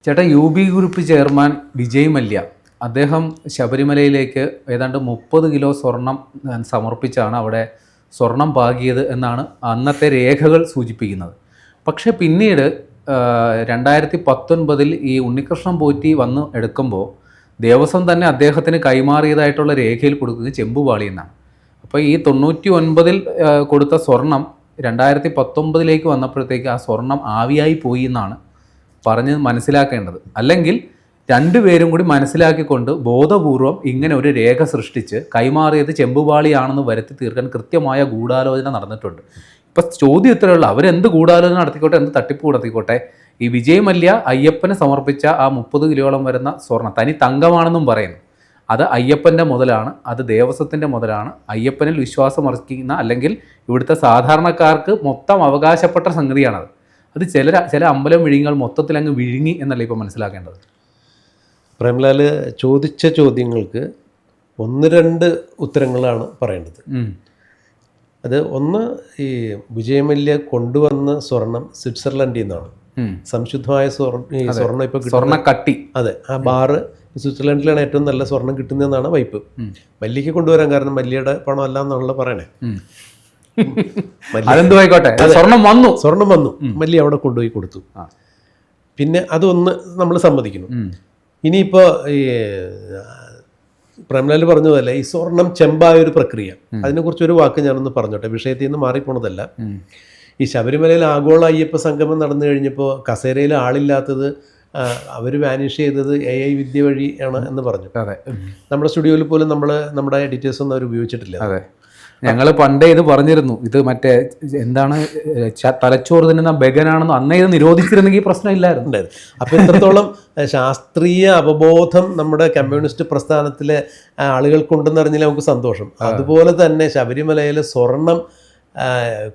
ചേട്ടാ, UB group chairman Vijay Mallya അദ്ദേഹം ശബരിമലയിലേക്ക് ഏതാണ്ട് 30 കിലോ സ്വർണം സമർപ്പിച്ചാണ് അവിടെ സ്വർണം പാകിയത് എന്നാണ് അന്നത്തെ രേഖകൾ സൂചിപ്പിക്കുന്നത്. പക്ഷേ പിന്നീട് 2019 ഈ ഉണ്ണികൃഷ്ണൻ പോറ്റി വന്ന് എടുക്കുമ്പോൾ ദേവസ്വം തന്നെ അദ്ദേഹത്തിന് കൈമാറിയതായിട്ടുള്ള രേഖയിൽ കൊടുക്കുന്നത് ചെമ്പുപാളി എന്നാണ്. അപ്പോൾ ഈ 99 കൊടുത്ത സ്വർണം 2019 വന്നപ്പോഴത്തേക്ക് ആ സ്വർണം ആവിയായി പോയി എന്നാണ് പറഞ്ഞ് മനസ്സിലാക്കേണ്ടത്. അല്ലെങ്കിൽ രണ്ടുപേരും കൂടി മനസ്സിലാക്കിക്കൊണ്ട് ബോധപൂർവം ഇങ്ങനെ ഒരു രേഖ സൃഷ്ടിച്ച് കൈമാറിയത് ചെമ്പുപാളിയാണെന്ന് വരുത്തി തീർക്കാൻ കൃത്യമായ ഗൂഢാലോചന നടന്നിട്ടുണ്ട്. ഇപ്പം ചോദ്യം ഇത്രയുള്ള അവരെന്ത് ഗൂഢാലോചന നടത്തിക്കോട്ടെ, എന്ത് തട്ടിപ്പ് നടത്തിക്കോട്ടെ, ഈ വിജയ് മല്യ അയ്യപ്പന് സമർപ്പിച്ച ആ 30 കിലോളം വരുന്ന സ്വർണം തനി തങ്കമാണെന്നും പറയുന്നു. അത് അയ്യപ്പൻ്റെ മുതലാണ്, അത് ദേവസ്വത്തിൻ്റെ മുതലാണ്. അയ്യപ്പനിൽ വിശ്വാസം അർപ്പിക്കുന്ന അല്ലെങ്കിൽ ഇവിടുത്തെ സാധാരണക്കാർക്ക് മൊത്തം അവകാശപ്പെട്ട സംഗതിയാണത്. അത് ചില അമ്പലം വിഴുങ്ങൾ മൊത്തത്തിൽ അങ്ങ് വിഴുങ്ങി എന്നല്ല ഇപ്പോൾ മനസ്സിലാക്കേണ്ടത്. പ്രേംലാൽ ചോദിച്ച ചോദ്യങ്ങൾക്ക് 1-2 ഉത്തരങ്ങളാണ് പറയേണ്ടത്. അത് ഒന്ന്, ഈ വിജയ് മല്യ കൊണ്ടുവന്ന സ്വർണം സ്വിറ്റ്സർലൻഡിൽ നിന്നാണ്. സംശുദ്ധമായ സ്വർണം ഇപ്പോൾ സ്വർണ്ണക്കട്ടി. അതെ, ആ ബാറ് സ്വിറ്റ്സർലൻഡിലാണ് ഏറ്റവും നല്ല സ്വർണം കിട്ടുന്നതെന്നാണ് വൈപ്പ്. മല്യക്ക് കൊണ്ടുവരാൻ കാരണം മല്യയുടെ പണം അല്ല എന്നാണല്ലോ പറയണേ. സ്വർണം വന്നു, മല്യ അവിടെ കൊണ്ടുപോയി കൊടുത്തു. പിന്നെ അതൊന്ന് നമ്മൾ സമ്മതിക്കുന്നു. ഇനിയിപ്പോൾ ഈ പ്രേംലാൽ പറഞ്ഞതല്ല, ഈ സ്വർണം ചെമ്പായ ഒരു പ്രക്രിയ, അതിനെക്കുറിച്ച് ഒരു വാക്ക് ഞാനൊന്ന് പറഞ്ഞോട്ടെ, വിഷയത്തിൽ നിന്ന് മാറിപ്പോണതല്ല. ഈ ശബരിമലയിൽ ആഗോള അയ്യപ്പ സംഗമം നടന്നു കഴിഞ്ഞപ്പോൾ കസേരയിൽ ആളില്ലാത്തത് അവർ വാനിഷ് ചെയ്തത് AI വിദ്യ വഴിയാണ് എന്ന് പറഞ്ഞു. നമ്മുടെ സ്റ്റുഡിയോയിൽ പോലും നമ്മുടെ എഡിറ്റേഴ്സ് ഒന്നും അവർ ഉപയോഗിച്ചിട്ടില്ല. അതെ, ഞങ്ങൾ പണ്ടേ ഇത് പറഞ്ഞിരുന്നു. ഇത് മറ്റേ എന്താണ് തലച്ചോറ് തിന്നുന്ന ബഗനാണെന്ന് അന്നേ ഇത് നിരോധിച്ചിരുന്നെങ്കിൽ പ്രശ്നമില്ലായിരുന്നു. അപ്പോൾ ഇത്രത്തോളം ശാസ്ത്രീയ അവബോധം നമ്മുടെ കമ്മ്യൂണിസ്റ്റ് പ്രസ്ഥാനത്തിലെ ആളുകൾക്കുണ്ടെന്ന് അറിഞ്ഞാൽ നമുക്ക് സന്തോഷം. അതുപോലെ തന്നെ ശബരിമലയിലെ സ്വർണം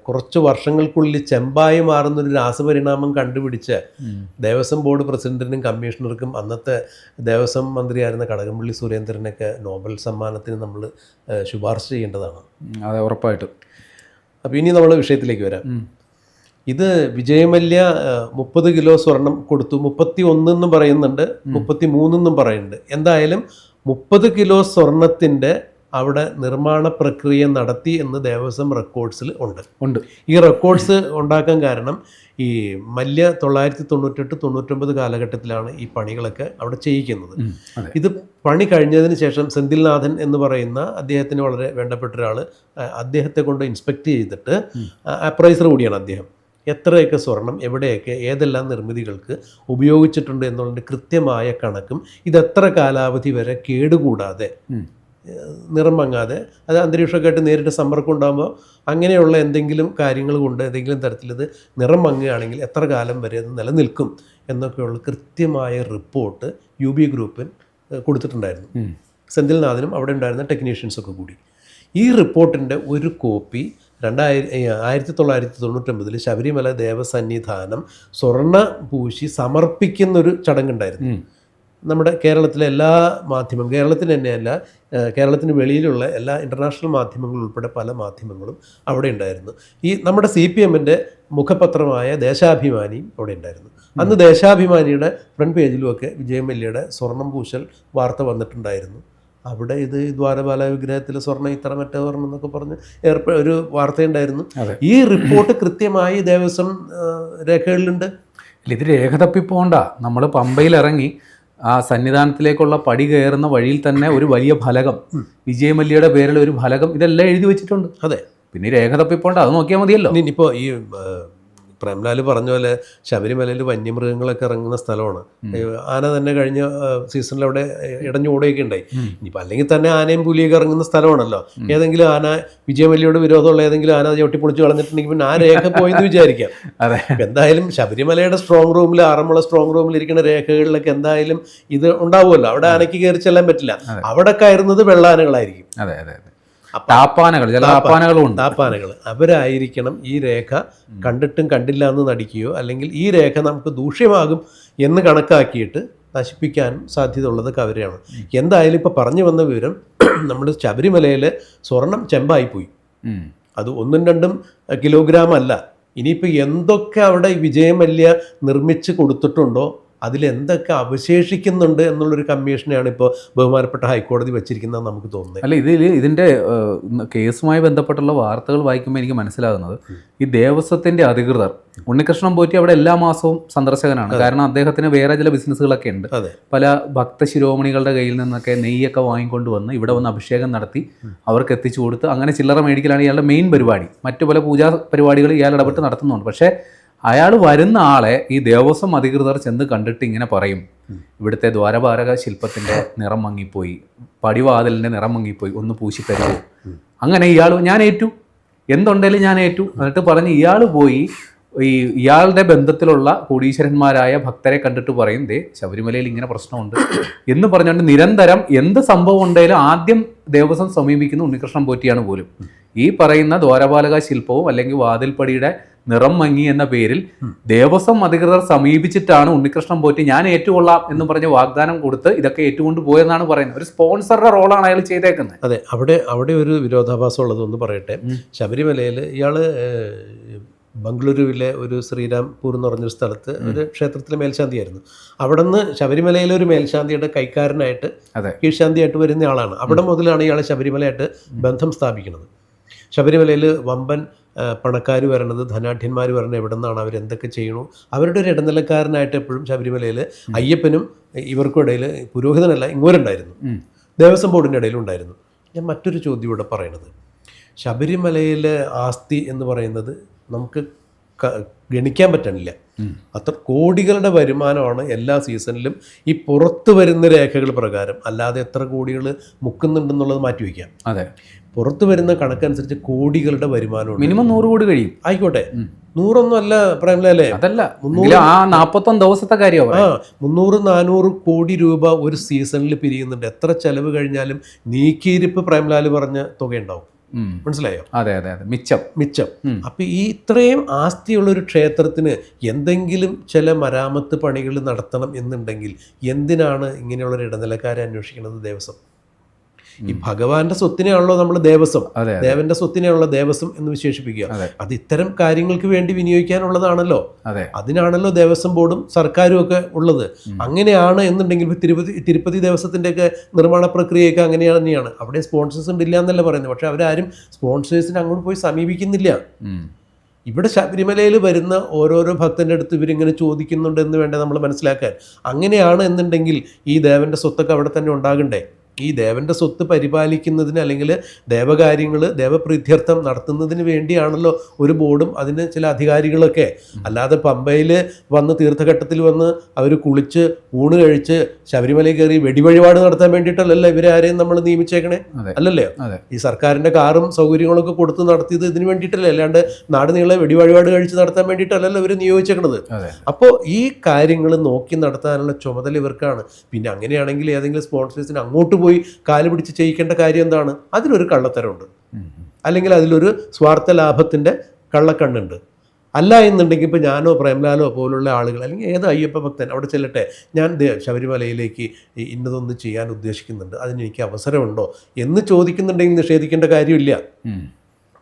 കുറച്ച് വർഷങ്ങൾക്കുള്ളിൽ ചെമ്പായി മാറുന്നൊരു രാസപരിണാമം കണ്ടുപിടിച്ച് ദേവസ്വം ബോർഡ് പ്രസിഡന്റിനും കമ്മീഷണർക്കും അന്നത്തെ ദേവസ്വം മന്ത്രിയായിരുന്ന കടകംപള്ളി സുരേന്ദ്രനൊക്കെ നോബൽ സമ്മാനത്തിന് നമ്മൾ ശുപാർശ ചെയ്യേണ്ടതാണ്. അതെ, ഉറപ്പായിട്ടും. അപ്പോൾ ഇനി നമ്മൾ വിഷയത്തിലേക്ക് വരാം. ഇത് വിജയ് മല്യ 30 കിലോ സ്വർണം കൊടുത്തു. 31 എന്നും പറയുന്നുണ്ട്, 33 എന്നും പറയുന്നുണ്ട്. എന്തായാലും 30 കിലോ സ്വർണത്തിൻ്റെ അവിടെ നിർമ്മാണ പ്രക്രിയ നടത്തി എന്ന് ദേവസ്വം റെക്കോർഡ്സിൽ ഉണ്ട്. ഈ റെക്കോർഡ്സ് ഉണ്ടാക്കാൻ കാരണം ഈ മല്യ 1998-99 കാലഘട്ടത്തിലാണ് ഈ പണികളൊക്കെ അവിടെ ചെയ്യിക്കുന്നത്. ഇത് പണി കഴിഞ്ഞതിന് ശേഷം സെന്തിൽനാഥൻ എന്ന് പറയുന്ന അദ്ദേഹത്തിന് വളരെ വേണ്ടപ്പെട്ട ഒരാൾ അദ്ദേഹത്തെ കൊണ്ട് ഇൻസ്പെക്ട് ചെയ്തിട്ട്, അപ്രൈസർ കൂടിയാണ് അദ്ദേഹം, എത്രയൊക്കെ സ്വർണം എവിടെയൊക്കെ ഏതെല്ലാം നിർമ്മിതികൾക്ക് ഉപയോഗിച്ചിട്ടുണ്ട് എന്നുള്ളതിൻ്റെ കൃത്യമായ കണക്കും ഇതെത്ര കാലാവധി വരെ കേടുകൂടാതെ നിറം മങ്ങാതെ, അത് അന്തരീക്ഷമൊക്കെ ആയിട്ട് നേരിട്ട് സമ്പർക്കം ഉണ്ടാകുമ്പോൾ അങ്ങനെയുള്ള എന്തെങ്കിലും കാര്യങ്ങൾ കൊണ്ട് ഏതെങ്കിലും തരത്തിലിത് നിറം മങ്ങുകയാണെങ്കിൽ എത്ര കാലം വരെ അത് നിലനിൽക്കും എന്നൊക്കെയുള്ള കൃത്യമായ റിപ്പോർട്ട് UB ഗ്രൂപ്പിൽ കൊടുത്തിട്ടുണ്ടായിരുന്നു. സെന്തിൽനാഥനും അവിടെ ഉണ്ടായിരുന്ന ടെക്നീഷ്യൻസൊക്കെ കൂടി. ഈ റിപ്പോർട്ടിൻ്റെ ഒരു കോപ്പി 1999 ശബരിമല ദേവസന്നിധാനം സ്വർണ്ണ പൂശി സമർപ്പിക്കുന്നൊരു ചടങ്ങുണ്ടായിരുന്നു. നമ്മുടെ കേരളത്തിലെ എല്ലാ മാധ്യമം, കേരളത്തിന് തന്നെയല്ല, കേരളത്തിന് വെളിയിലുള്ള എല്ലാ ഇൻ്റർനാഷണൽ മാധ്യമങ്ങൾ ഉൾപ്പെടെ പല മാധ്യമങ്ങളും അവിടെ ഉണ്ടായിരുന്നു. ഈ നമ്മുടെ CPMൻ്റെ മുഖപത്രമായ ദേശാഭിമാനിയും അവിടെ ഉണ്ടായിരുന്നു. അന്ന് ദേശാഭിമാനിയുടെ ഫ്രണ്ട് പേജിലുമൊക്കെ വിജയ് മല്യയുടെ സ്വർണം പൂശൽ വാർത്ത വന്നിട്ടുണ്ടായിരുന്നു. അവിടെ ഇത് ദ്വാരപാല വിഗ്രഹത്തിലെ സ്വർണ്ണം ഇത്ര മറ്റേ സ്വർണ്ണം എന്നൊക്കെ പറഞ്ഞ് ഒരു വാർത്തയുണ്ടായിരുന്നു. ഈ റിപ്പോർട്ട് കൃത്യമായി ദേവസ്വം രേഖകളിലുണ്ട്. ഇത് രേഖ തപ്പിപ്പോണ്ട. നമ്മൾ പമ്പയിൽ ഇറങ്ങി ആ സന്നിധാനത്തിലേക്കുള്ള പടി കയറുന്ന വഴിയിൽ തന്നെ ഒരു വലിയ ഫലകം, വിജയ് മല്യയുടെ പേരിൽ ഒരു ഫലകം, ഇതെല്ലാം എഴുതി വെച്ചിട്ടുണ്ട്. അതെ, പിന്നെ രേഖ തപ്പിപ്പോണ്ട, അത് നോക്കിയാൽ മതിയല്ലോ. ഇനിയിപ്പോൾ ഈ പ്രേംലാൽ പറഞ്ഞ പോലെ ശബരിമലയിൽ വന്യമൃഗങ്ങളൊക്കെ ഇറങ്ങുന്ന സ്ഥലമാണ്. ആന തന്നെ കഴിഞ്ഞ സീസണിൽ അവിടെ ഇടഞ്ഞു ഓടുകയൊക്കെ ഉണ്ടായി. ഇനിയിപ്പോൾ അല്ലെങ്കിൽ തന്നെ ആനയും പുലിയൊക്കെ ഇറങ്ങുന്ന സ്ഥലമാണല്ലോ. ഏതെങ്കിലും ആന വിജയ് മല്യയോട് വിരോധമുള്ള ഏതെങ്കിലും ആന ചവിട്ടിപ്പൊളിച്ച് കളഞ്ഞിട്ടുണ്ടെങ്കിൽ പിന്നെ ആ രേഖ പോയെന്ന് വിചാരിക്കാം. എന്തായാലും ശബരിമലയുടെ സ്ട്രോങ് റൂമിൽ, ആറന്മുള സ്ട്രോങ് റൂമിൽ ഇരിക്കുന്ന രേഖകളിലൊക്കെ എന്തായാലും ഇത് ഉണ്ടാവുമല്ലോ. അവിടെ ആനയ്ക്ക് കയറി ചെല്ലാൻ പറ്റില്ല. അവിടെ കയറുന്നത് വെള്ളാനകളായിരിക്കും. അതെ അതെ അതെ, താപ്പാനകൾ അവരായിരിക്കണം ഈ രേഖ കണ്ടിട്ടും കണ്ടില്ല എന്ന് നടിക്കുകയോ അല്ലെങ്കിൽ ഈ രേഖ നമുക്ക് ദൂഷ്യമാകും എന്ന് കണക്കാക്കിയിട്ട് നശിപ്പിക്കാനും സാധ്യത ഉള്ളതൊക്കെ അവരെയാണ്. എന്തായാലും ഇപ്പോൾ പറഞ്ഞു വന്ന വിവരം, നമ്മൾ ശബരിമലയിൽ സ്വർണം ചെമ്പായിപ്പോയി. അത് 1-2 കിലോഗ്രാം അല്ല. ഇനിയിപ്പോൾ എന്തൊക്കെ അവിടെ വിജയ് മല്യ നിർമ്മിച്ച് കൊടുത്തിട്ടുണ്ടോ അതിലെന്തൊക്കെ അവശേഷിക്കുന്നുണ്ട് എന്നുള്ളൊരു കമ്മീഷനെയാണ് ഇപ്പോൾ ബഹുമാനപ്പെട്ട ഹൈക്കോടതി വെച്ചിരിക്കുന്നത് നമുക്ക് തോന്നുന്നത്. അല്ല, ഇതിൻ്റെ കേസുമായി ബന്ധപ്പെട്ടുള്ള വാർത്തകൾ വായിക്കുമ്പോൾ എനിക്ക് മനസ്സിലാകുന്നത് ഈ ദേവസ്വത്തിൻ്റെ അധികൃതർ, ഉണ്ണികൃഷ്ണൻ പോറ്റി അവിടെ എല്ലാ മാസവും സന്ദർശകനാണ്. കാരണം അദ്ദേഹത്തിന് വേറെ ചില ബിസിനസ്സുകളൊക്കെ ഉണ്ട്. പല ഭക്തശിരോമണികളുടെ കയ്യിൽ നിന്നൊക്കെ നെയ്യൊക്കെ വാങ്ങിക്കൊണ്ട് വന്ന് ഇവിടെ വന്ന് അഭിഷേകം നടത്തി അവർക്ക് എത്തിച്ചു കൊടുത്ത് അങ്ങനെ ചില്ലറ മേടിക്കലാണ് ഇയാളുടെ മെയിൻ പരിപാടി. മറ്റു പല പൂജാ പരിപാടികൾ ഇയാൾ ഇടപെട്ട് നടത്തുന്നുണ്ട്. പക്ഷേ അയാൾ വരുന്ന ആളെ ഈ ദേവസ്വം അധികൃതർ ചെന്ന് കണ്ടിട്ട് ഇങ്ങനെ പറയും, ഇവിടുത്തെ ദ്വാരപാലക ശില്പത്തിൻ്റെ നിറം മങ്ങിപ്പോയി, പടിവാതിലിൻ്റെ നിറം മങ്ങിപ്പോയി, ഒന്ന് പൂശിത്തരുമോ. അങ്ങനെ ഇയാൾ ഞാൻ ഏറ്റു, എന്തുണ്ടെങ്കിലും ഞാൻ ഏറ്റു എന്നിട്ട് പറഞ്ഞ് ഇയാൾ പോയി ഇയാളുടെ ബന്ധത്തിലുള്ള കോടീശ്വരന്മാരായ ഭക്തരെ കണ്ടിട്ട് പറയും, ദേ ശബരിമലയിൽ ഇങ്ങനെ പ്രശ്നമുണ്ട് എന്ന് പറഞ്ഞുകൊണ്ട് നിരന്തരം എന്ത് സംഭവം ഉണ്ടെങ്കിലും ആദ്യം ദേവസ്വം സമീപിക്കുന്ന ഉണ്ണികൃഷ്ണൻ പോറ്റിയാണ് പോലും. ഈ പറയുന്ന ദ്വാരപാലക ശില്പവും അല്ലെങ്കിൽ വാതിൽപ്പടിയുടെ നിറം മങ്ങി എന്ന പേരിൽ ദേവസ്വം അധികൃതർ സമീപിച്ചിട്ടാണ് ഉണ്ണികൃഷ്ണൻ പോറ്റി ഞാൻ ഏറ്റുകൊള്ളാം എന്ന് പറഞ്ഞ് വാഗ്ദാനം കൊടുത്ത് ഇതൊക്കെ ഏറ്റുകൊണ്ട് പോയെന്നാണ് പറയുന്നത്. ഒരു സ്പോൺസറുടെ റോളാണ് അയാൾ ചെയ്തേക്കുന്നത്. അതെ, അവിടെ ഒരു വിരോധാഭാസം ഉള്ളതൊന്ന് പറയട്ടെ. ശബരിമലയിൽ ഇയാൾ ബംഗളൂരുവിലെ ഒരു ശ്രീരാംപൂർ എന്ന് പറഞ്ഞൊരു സ്ഥലത്ത് ഒരു ക്ഷേത്രത്തിലെ മേൽശാന്തിയായിരുന്നു. അവിടെ നിന്ന് ശബരിമലയിലെ ഒരു മേൽശാന്തിയുടെ കൈക്കാരനായിട്ട് കീഴ്ശാന്തിയായിട്ട് വരുന്ന ആളാണ്. അവിടെ മുതലാണ് ഇയാൾ ശബരിമലയായിട്ട് ബന്ധം സ്ഥാപിക്കുന്നത്. ശബരിമലയിൽ വമ്പൻ പണക്കാർ വരണത്, ധനാഢ്യന്മാർ വരണത് എവിടെ നിന്നാണ്, അവരെന്തൊക്കെ ചെയ്യണു, അവരുടെ ഒരു ഇടനിലക്കാരനായിട്ട് എപ്പോഴും ശബരിമലയിൽ അയ്യപ്പനും ഇവർക്കും ഇടയിൽ, പുരോഹിതനല്ല ഇങ്ങോരുണ്ടായിരുന്നു, ദേവസ്വം ബോർഡിൻ്റെ ഇടയിലും ഉണ്ടായിരുന്നു. ഞാൻ മറ്റൊരു ചോദ്യം ഇവിടെ പറയണത്, ശബരിമലയിലെ ആസ്തി എന്ന് പറയുന്നത് നമുക്ക് ഗണിക്കാൻ പറ്റണില്ല. അത്ര കോടികളുടെ വരുമാനമാണ് എല്ലാ സീസണിലും ഈ പുറത്തു വരുന്ന രേഖകൾ പ്രകാരം. അല്ലാതെ എത്ര കോടികൾ മുക്കുന്നുണ്ടെന്നുള്ളത് മാറ്റിവെക്കാം. അതെ, പുറത്തു വരുന്ന കണക്കനുസരിച്ച് കോടികളുടെ വരുമാനമാണ്. മിനിമം 100 കോടി കഴിയും. ആയിക്കോട്ടെ, 100 അല്ല പ്രേമലല്ലേ, അതല്ല 41 ദിവസത്തെ കാര്യമാണ്. 300-400 കോടി രൂപ ഒരു സീസണിൽ പിരിയുന്നുണ്ട്. എത്ര ചെലവ് കഴിഞ്ഞാലും നീക്കിയിരിപ്പ് പ്രേംലാൽ പറഞ്ഞ തുകയുണ്ടാവും. മനസ്സിലായോ? അതെ അതെ അതെ, മിച്ചം. അപ്പൊ ഈ ഇത്രയും ആസ്തിയുള്ളൊരു ക്ഷേത്രത്തിന് എന്തെങ്കിലും ചില മരാമത്ത് പണികൾ നടത്തണം എന്നുണ്ടെങ്കിൽ എന്തിനാണ് ഇങ്ങനെയുള്ളൊരു ഇടനിലക്കാരെ അന്വേഷിക്കുന്നത് ദേവസ്വം? ഈ ഭഗവാന്റെ സ്വത്തിനെയാണല്ലോ നമ്മൾ ദേവസ്വം, ദേവന്റെ സ്വത്തിനെയാണല്ലോ ദേവസ്വം എന്ന് വിശേഷിപ്പിക്കുക. അത് ഇത്തരം കാര്യങ്ങൾക്ക് വേണ്ടി വിനിയോഗിക്കാനുള്ളതാണല്ലോ. അതിനാണല്ലോ ദേവസ്വം ബോർഡും സർക്കാരും ഒക്കെ ഉള്ളത്. അങ്ങനെയാണ് എന്നുണ്ടെങ്കിൽ തിരുപ്പതി ദേവസ്വത്തിന്റെ ഒക്കെ നിർമ്മാണ പ്രക്രിയയൊക്കെ അങ്ങനെ തന്നെയാണ്. അവിടെ സ്പോൺസേഴ്സ് ഉണ്ടില്ല എന്നല്ല പറയുന്നത്. പക്ഷെ അവരാരും സ്പോൺസേഴ്സിന് അങ്ങോട്ട് പോയി സമീപിക്കുന്നില്ല. ഇവിടെ ശബരിമലയിൽ വരുന്ന ഓരോരോ ഭക്തൻ്റെ അടുത്ത് ഇവരിങ്ങനെ ചോദിക്കുന്നുണ്ട് എന്ന് വേണ്ട നമ്മൾ മനസ്സിലാക്കാൻ. അങ്ങനെയാണ് എന്നുണ്ടെങ്കിൽ ഈ ദേവന്റെ സ്വത്തൊക്കെ അവിടെ തന്നെ ഉണ്ടാകണ്ടേ? ഈ ദേവന്റെ സ്വത്ത് പരിപാലിക്കുന്നതിന് അല്ലെങ്കിൽ ദേവകാര്യങ്ങൾ ദേവപ്രീത്യർത്ഥം നടത്തുന്നതിന് വേണ്ടിയാണല്ലോ ഒരു ബോർഡും അതിന് ചില അധികാരികളൊക്കെ. അല്ലാതെ പമ്പയിൽ വന്ന് തീർത്ഥഘട്ടത്തിൽ വന്ന് അവർ കുളിച്ച് ഊണ് കഴിച്ച് ശബരിമലയിൽ കയറി വെടിവഴിപാട് നടത്താൻ വേണ്ടിയിട്ടല്ലല്ലോ ഇവരെ ആരെയും നമ്മൾ നിയമിച്ചേക്കണേ, അല്ലല്ലേ? ഈ സർക്കാരിൻ്റെ കാറും സൗകര്യങ്ങളൊക്കെ കൊടുത്ത് നടത്തിയത് ഇതിന് വേണ്ടിയിട്ടല്ലേ, അല്ലാണ്ട് നാട് നീളെ വെടിവഴിപാട് കഴിച്ച് നടത്താൻ വേണ്ടിയിട്ടല്ലല്ലോ ഇവർ നിയോഗിച്ചേക്കണത്. അപ്പോൾ ഈ കാര്യങ്ങൾ നോക്കി നടത്താനുള്ള ചുമതല ഇവർക്കാണ്. പിന്നെ അങ്ങനെയാണെങ്കിൽ ഏതെങ്കിലും സ്പോൺസേഴ്സിന് അങ്ങോട്ട് പോയി കാല് പിടിച്ച് ചെയ്യിക്കേണ്ട കാര്യം എന്താണ്? അതിലൊരു കള്ളത്തരമുണ്ട്, അല്ലെങ്കിൽ അതിലൊരു സ്വാർത്ഥ ലാഭത്തിൻ്റെ കള്ളക്കണ്ണുണ്ട്. അല്ല എന്നുണ്ടെങ്കിൽ ഇപ്പോൾ ഞാനോ പ്രേംലാലോ പോലുള്ള ആളുകൾ അല്ലെങ്കിൽ ഏത് അയ്യപ്പ ഭക്തൻ അവിടെ ചെല്ലട്ടെ, ഞാൻ ശബരിമലയിലേക്ക് ഇന്നതൊന്ന് ചെയ്യാൻ ഉദ്ദേശിക്കുന്നുണ്ട്, അതിനെനിക്ക് അവസരമുണ്ടോ എന്ന് ചോദിക്കുന്നുണ്ടെങ്കിൽ നിഷേധിക്കേണ്ട കാര്യമില്ല.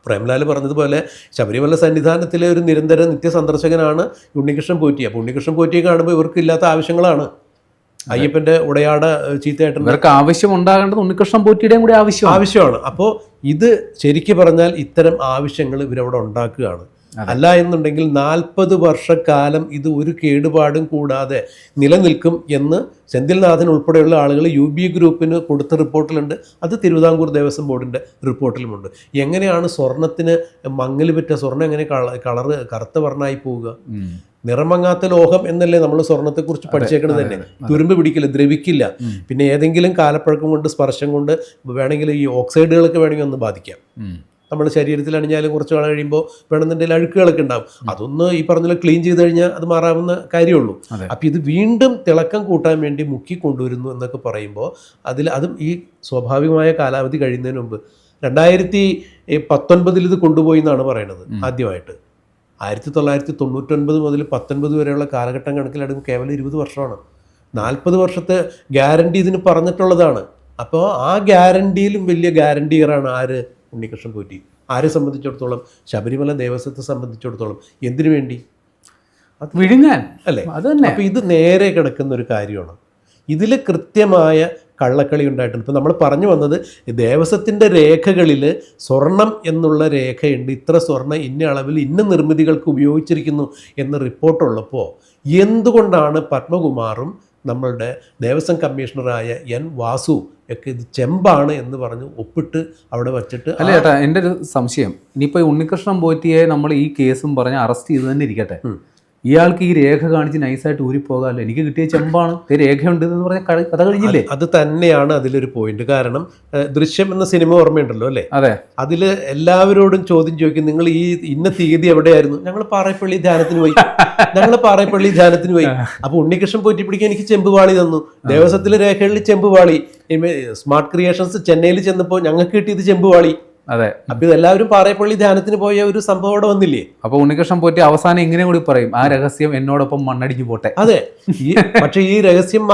പ്രേംലാൽ പറഞ്ഞതുപോലെ ശബരിമല സന്നിധാനത്തിലെ ഒരു നിരന്തര നിത്യസന്ദർശകനാണ് ഉണ്ണികൃഷ്ണൻ പോറ്റി. അപ്പോൾ ഉണ്ണികൃഷ്ണൻ പോറ്റിയെ കാണുമ്പോൾ ഇവർക്കില്ലാത്ത ആവശ്യങ്ങളാണ്. അയ്യപ്പൻ്റെ ഉടയാട ചീത്തയായിട്ടുണ്ട്. ഇവർക്ക് ആവശ്യം ഉണ്ടാകേണ്ടത് ഉണ്ണികൃഷ്ണൻ പോറ്റിയുടെയും കൂടി ആവശ്യമാണ്. അപ്പോൾ ഇത് ശരിക്കും പറഞ്ഞാൽ ഇത്തരം ആവശ്യങ്ങൾ ഇവരവിടെ ഉണ്ടാക്കുകയാണ്. അല്ല എന്നുണ്ടെങ്കിൽ 40 വർഷക്കാലം ഇത് ഒരു കേടുപാടും കൂടാതെ നിലനിൽക്കും എന്ന് സെന്തിൽനാഥൻ ഉൾപ്പെടെയുള്ള ആളുകൾ UB ഗ്രൂപ്പിന് കൊടുത്ത റിപ്പോർട്ടിലുണ്ട്. അത് തിരുവിതാംകൂർ ദേവസ്വം ബോർഡിൻ്റെ റിപ്പോർട്ടിലുമുണ്ട്. എങ്ങനെയാണ് സ്വർണത്തിന് മങ്ങൽ പറ്റ സ്വർണ്ണം എങ്ങനെ കളറ് കറുത്ത വർണ്ണമായി പോവുക? നിറമങ്ങാത്ത ലോഹം എന്നല്ലേ നമ്മൾ സ്വർണത്തെക്കുറിച്ച് പഠിച്ചേക്കുന്നത് തന്നെ. തുരുമ്പ് പിടിക്കില്ല, ദ്രവിക്കില്ല. പിന്നെ ഏതെങ്കിലും കാലപ്പഴക്കം കൊണ്ട് സ്പർശം കൊണ്ട് വേണമെങ്കിൽ ഈ ഓക്സൈഡുകളൊക്കെ വേണമെങ്കിൽ ഒന്ന് ബാധിക്കാം. നമ്മുടെ ശരീരത്തിൽ അണിഞ്ഞാലും കുറച്ച് നാൾ കഴിയുമ്പോൾ വേണമെന്നുണ്ടെങ്കിൽ അഴുക്കുകളൊക്കെ ഉണ്ടാകും. അതൊന്ന് ഈ പറഞ്ഞ ക്ലീൻ ചെയ്ത് കഴിഞ്ഞാൽ അത് മാറാവുന്ന കാര്യമുള്ളൂ. അപ്പം ഇത് വീണ്ടും തിളക്കം കൂട്ടാൻ വേണ്ടി മുക്കി കൊണ്ടുവരുന്നു എന്നൊക്കെ പറയുമ്പോൾ അതും ഈ സ്വാഭാവികമായ കാലാവധി കഴിയുന്നതിന് മുമ്പ് 2019 ഇത് കൊണ്ടുപോയി എന്നാണ് പറയുന്നത്. ആദ്യമായിട്ട് 1999 മുതൽ 19 വരെയുള്ള കാലഘട്ടം കണക്കിലെടുക്കും കേവലം 20 വർഷമാണ്. 40 വർഷത്തെ ഗ്യാരണ്ടി ഇതിന് പറഞ്ഞിട്ടുള്ളതാണ്. അപ്പോൾ ആ ഗ്യാരണ്ടിയിലും വലിയ ഗ്യാരണ്ടിയറാണ് ആര്? ഉണ്ണികൃഷ്ണൻ പോറ്റി. ആരെ സംബന്ധിച്ചിടത്തോളം? ശബരിമല ദേവസ്വത്തെ സംബന്ധിച്ചിടത്തോളം. എന്തിനു വേണ്ടി? വിഴുങ്ങാൻ അല്ലേ? അത് തന്നെ. അപ്പോൾ ഇത് നേരെ കിടക്കുന്ന ഒരു കാര്യമാണ്. ഇതിൽ കൃത്യമായ കള്ളക്കളി ഉണ്ടായിട്ടുണ്ട്. ഇപ്പോൾ നമ്മൾ പറഞ്ഞു വന്നത് ദേവസ്വത്തിൻ്റെ രേഖകളിൽ സ്വർണം എന്നുള്ള രേഖയുണ്ട്, ഇത്ര സ്വർണ്ണം ഇന്ന അളവിൽ ഇന്ന നിർമ്മിതികൾക്ക് ഉപയോഗിച്ചിരിക്കുന്നു എന്ന് റിപ്പോർട്ടുള്ളപ്പോൾ എന്തുകൊണ്ടാണ് പത്മകുമാറും നമ്മളുടെ ദേവസ്വം കമ്മീഷണറായ എൻ വാസു ഒക്കെ ഇത് ചെമ്പാണ് എന്ന് പറഞ്ഞ് ഒപ്പിട്ട് അവിടെ വച്ചിട്ട്? അല്ല ചേട്ടാ, എൻ്റെ ഒരു സംശയം, ഇനിയിപ്പോൾ ഉണ്ണികൃഷ്ണൻ പോറ്റിയെ നമ്മൾ ഈ കേസും പറഞ്ഞ് അറസ്റ്റ് ചെയ്ത് തന്നെ ഇരിക്കട്ടെ, ഇയാൾക്ക് ഈ രേഖ കാണിച്ച് നൈസായിട്ട് ഊരിപ്പോകാമല്ലോ, എനിക്ക് കിട്ടിയ ചെമ്പാണ്, രേഖയുണ്ട് എന്ന് പറഞ്ഞ കഥ കഴിഞ്ഞില്ലേ? അത് തന്നെയാണ് അതിലൊരു പോയിന്റ്. കാരണം ദൃശ്യം എന്ന സിനിമ ഓർമ്മയുണ്ടല്ലോ അല്ലേ? അതെ. അതിൽ എല്ലാവരോടും ചോദ്യം ചോദിക്കും, നിങ്ങൾ ഈ ഇന്ന തീയതി എവിടെയായിരുന്നു? ഞങ്ങൾ പാറേപ്പള്ളി ധ്യാനത്തിന് പോയി. അപ്പൊ ഉണ്ണികൃഷ്ണൻ പോറ്റി പിടിക്കാൻ എനിക്ക് ചെമ്പുപാളി തന്നു. ദേവസ്വത്തിലെ രേഖകളിൽ ചെമ്പുപാളി. സ്മാർട്ട് ക്രിയേഷൻസ് ചെന്നൈയിൽ ചെന്നപ്പോൾ ഞങ്ങൾക്ക് കിട്ടിയത് ചെമ്പുപാളി. അതെ. അപ്പൊ ഇതെല്ലാവരും പാറേപ്പള്ളി ധ്യാനത്തിന് പോയ ഒരു സംഭവം അവിടെ വന്നില്ലേ? അപ്പൊ ഉണ്ണികൃഷ്ണൻ പോറ്റി അവസാനം ഇങ്ങനെ കൂടി പറയും, ആ രഹസ്യം എന്നോടൊപ്പം മണ്ണടിഞ്ഞു പോട്ടെ. അതെ. പക്ഷെ ഈ രഹസ്യം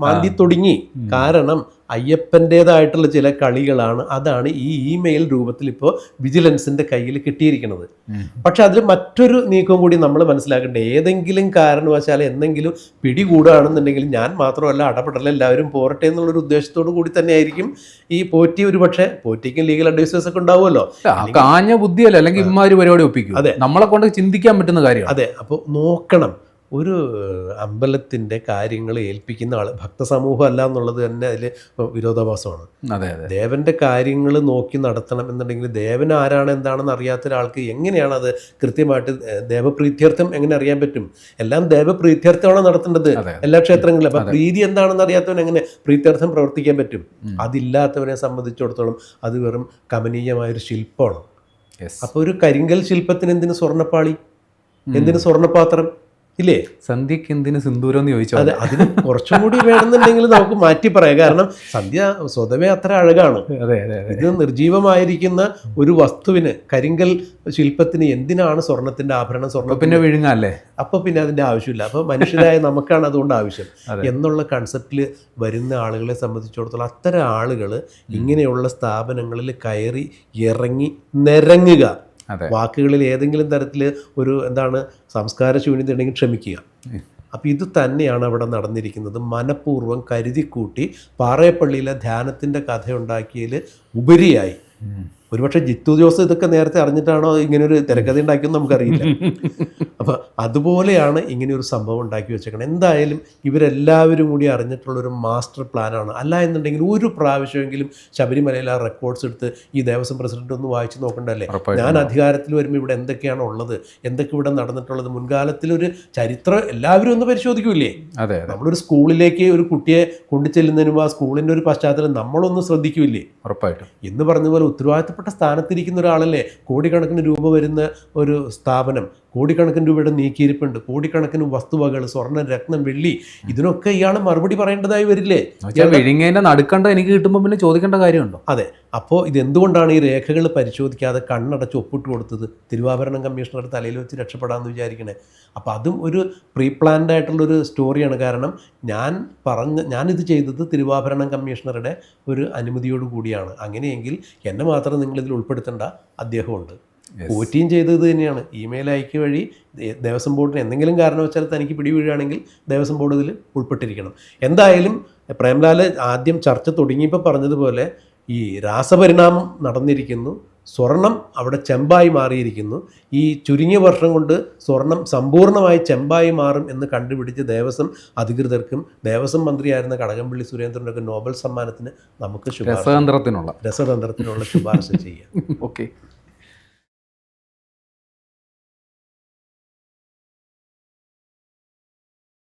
മാന്തി തുടങ്ങി. കാരണം അയ്യപ്പൻ്റെതായിട്ടുള്ള ചില കളികളാണ്. അതാണ് ഈ ഇമെയിൽ രൂപത്തിൽ ഇപ്പോൾ വിജിലൻസിന്റെ കയ്യിൽ കിട്ടിയിരിക്കുന്നത്. പക്ഷെ അതിൽ മറ്റൊരു നീക്കം കൂടി നമ്മൾ മനസ്സിലാക്കേണ്ടത്, ഏതെങ്കിലും കാരണവശാൽ എന്തെങ്കിലും പിടികൂടുകയാണെന്നുണ്ടെങ്കിൽ ഞാൻ മാത്രമല്ല അടപെടൽ എല്ലാവരും പോരട്ടെ എന്നുള്ളൊരു ഉദ്ദേശത്തോടു കൂടി തന്നെ ആയിരിക്കും ഈ പോറ്റി. ഒരു പക്ഷേ പോറ്റിക്കും ലീഗൽ അഡ്വൈസേഴ്സ് ഒക്കെ ഉണ്ടാവുമല്ലോ, കാഞ്ഞ ബുദ്ധിയല്ല, അല്ലെങ്കിൽ ഇമ്മാതിരി പരിപാടി ഒപ്പിക്കും. അതെ, നമ്മളെ കൊണ്ട് ചിന്തിക്കാൻ പറ്റുന്ന കാര്യം. അതെ. അപ്പോൾ നോക്കണം, ഒരു അമ്പലത്തിൻ്റെ കാര്യങ്ങൾ ഏൽപ്പിക്കുന്ന ആൾ ഭക്തസമൂഹം അല്ല എന്നുള്ളത് തന്നെ അതിൽ വിരോധാഭാസമാണ്. അതെ. ദേവൻ്റെ കാര്യങ്ങൾ നോക്കി നടത്തണം എന്നുണ്ടെങ്കിൽ ദേവൻ ആരാണ് എന്താണെന്ന് അറിയാത്ത ഒരാൾക്ക് എങ്ങനെയാണ് അത് കൃത്യമായിട്ട് ദേവപ്രീത്യർത്ഥം എങ്ങനെ അറിയാൻ പറ്റും? എല്ലാം ദേവപ്രീത്യർത്ഥമാണ് നടത്തേണ്ടത് എല്ലാ ക്ഷേത്രങ്ങളിലും. അപ്പം പ്രീതി എന്താണെന്ന് അറിയാത്തവൻ എങ്ങനെ പ്രീത്യർത്ഥം പ്രവർത്തിക്കാൻ പറ്റും? അതില്ലാത്തവനെ സംബന്ധിച്ചിടത്തോളം അത് വെറും കമനീയമായൊരു ശില്പമാണ്. അപ്പോൾ ഒരു കരിങ്കൽ ശില്പത്തിന് എന്തിന് സ്വർണ്ണപ്പാളി, എന്തിന് സ്വർണ്ണപാത്രം ഇല്ലേ? സന്ധ്യക്ക് എന്തിന് സിന്ദൂരം എന്ന് ചോദിച്ചാൽ അതെ, അതിന് കുറച്ചും കൂടി വേണമെന്നുണ്ടെങ്കിൽ നമുക്ക് മാറ്റി പറയാം. കാരണം സന്ധ്യ സ്വതവേ അത്ര അഴകാണ്. ഇത് നിർജീവമായിരിക്കുന്ന ഒരു വസ്തുവിന്, കരിങ്കൽ ശില്പത്തിന് എന്തിനാണ് സ്വർണത്തിന്റെ ആഭരണം? സ്വർണ്ണം പിന്നെ വിഴുങ്ങല്ലേ? അപ്പൊ പിന്നെ അതിന്റെ ആവശ്യമില്ല. അപ്പൊ മനുഷ്യരായ നമുക്കാണ് അതുകൊണ്ട് ആവശ്യം എന്നുള്ള കൺസെപ്റ്റിൽ വരുന്ന ആളുകളെ സംബന്ധിച്ചിടത്തോളം അത്തരം ആളുകൾ ഇങ്ങനെയുള്ള സ്ഥാപനങ്ങളിൽ കയറി ഇറങ്ങി നിരങ്ങുക. വാക്കുകളിൽ ഏതെങ്കിലും തരത്തിൽ ഒരു സംസ്കാര ശൂന്യത ഉണ്ടെങ്കിൽ ക്ഷമിക്കുക. അപ്പം ഇത് തന്നെയാണ് അവിടെ നടന്നിരിക്കുന്നത്. മനഃപൂർവ്വം കരുതിക്കൂട്ടി പാറേപ്പള്ളിയിലെ ധ്യാനത്തിൻ്റെ കഥയുണ്ടാക്കിയതിൽ ഉപരിയായി ഒരുപക്ഷെ ജിത്തു ജോസ് ഇതൊക്കെ നേരത്തെ അറിഞ്ഞിട്ടാണോ ഇങ്ങനൊരു തിരക്കഥ ഉണ്ടാക്കിയെന്ന് നമുക്കറിയില്ല. അപ്പം അതുപോലെയാണ് ഇങ്ങനെയൊരു സംഭവം ഉണ്ടാക്കി വെച്ചേക്കണം. എന്തായാലും ഇവരെല്ലാവരും കൂടി അറിഞ്ഞിട്ടുള്ളൊരു മാസ്റ്റർ പ്ലാനാണ്. അല്ല എന്നുണ്ടെങ്കിൽ ഒരു പ്രാവശ്യമെങ്കിലും ശബരിമലയിൽ ആ റെക്കോർഡ്സ് എടുത്ത് ഈ ദേവസ്വം പ്രസിഡന്റ് ഒന്ന് വായിച്ച് നോക്കണ്ടല്ലേ? ഞാൻ അധികാരത്തിൽ വരുമ്പോൾ ഇവിടെ എന്തൊക്കെയാണ് ഉള്ളത്, എന്തൊക്കെ ഇവിടെ നടന്നിട്ടുള്ളത്, മുൻകാലത്തിലൊരു ചരിത്രം എല്ലാവരും ഒന്ന് പരിശോധിക്കൂലേ? നമ്മളൊരു സ്കൂളിലേക്ക് ഒരു കുട്ടിയെ കൊണ്ടുചെല്ലുന്നതിനും ആ സ്കൂളിൻ്റെ ഒരു പശ്ചാത്തലം നമ്മളൊന്ന് ശ്രദ്ധിക്കൂലേ? ഉറപ്പായിട്ടും. എന്ന് പറഞ്ഞ പോലെ ഉത്തരവാദിത്തപ്പെട്ട സ്ഥാനത്തിരിക്കുന്ന ഒരാളല്ലേ. കോടിക്കണക്കിന് രൂപ വരുന്ന ഒരു സ്ഥാപനം, കോടിക്കണക്കിന് രൂപയുടെ നീക്കിയിരിപ്പുണ്ട്, കോടിക്കണക്കിന് വസ്തുവകൾ, സ്വർണ്ണം, രത്നം, വെള്ളി, ഇതിനൊക്കെ ഇയാൾ മറുപടി പറയേണ്ടതായി വരില്ലേ? നടുക്കണ്ട എനിക്ക് കിട്ടുമ്പോൾ പിന്നെ ചോദിക്കേണ്ട കാര്യമുണ്ടോ? അതെ. അപ്പോൾ ഇതെന്തുകൊണ്ടാണ് ഈ രേഖകൾ പരിശോധിക്കാതെ കണ്ണടച്ച് ഒപ്പിട്ട് കൊടുത്തത്? തിരുവാഭരണം കമ്മീഷണറുടെ തലയിൽ വെച്ച് രക്ഷപ്പെടാമെന്ന് വിചാരിക്കണേ. അപ്പോൾ അതും ഒരു പ്രീ പ്ലാൻഡ് ആയിട്ടുള്ളൊരു സ്റ്റോറിയാണ്. കാരണം ഞാനിത് ചെയ്തത് തിരുവാഭരണം കമ്മീഷണറുടെ ഒരു അനുമതിയോട് കൂടിയാണ്. അങ്ങനെയെങ്കിൽ എന്നെ മാത്രം നിങ്ങളിതിൽ ഉൾപ്പെടുത്തേണ്ട, അദ്ദേഹമുണ്ട്. പോറ്റിയും ചെയ്തത് തന്നെയാണ്. ഇമെയിൽ അയക്കുക വഴി ദേവസ്വം ബോർഡിന് എന്തെങ്കിലും കാരണവശാൽ തനിക്ക് പിടിവീഴുകയാണെങ്കിൽ ദേവസ്വം ബോർഡ് ഇതിൽ ഉൾപ്പെട്ടിരിക്കണം. എന്തായാലും പ്രേംലാൽ ആദ്യം ചർച്ച തുടങ്ങിയപ്പോൾ പറഞ്ഞതുപോലെ ഈ രാസപരിണാമം നടന്നിരിക്കുന്നു. സ്വർണം അവിടെ ചെമ്പായി മാറിയിരിക്കുന്നു. ഈ ചുരുങ്ങിയ വർഷം കൊണ്ട് സ്വർണം സമ്പൂർണ്ണമായി ചെമ്പായി മാറും എന്ന് കണ്ടുപിടിച്ച് ദേവസ്വം അധികൃതർക്കും ദേവസ്വം മന്ത്രിയായിരുന്ന കടകംപള്ളി സുരേന്ദ്രനൊക്കെ നോബൽ സമ്മാനത്തിന് നമുക്ക് രസതന്ത്രത്തിനുള്ള ശുപാർശ ചെയ്യാം. ഓക്കെ.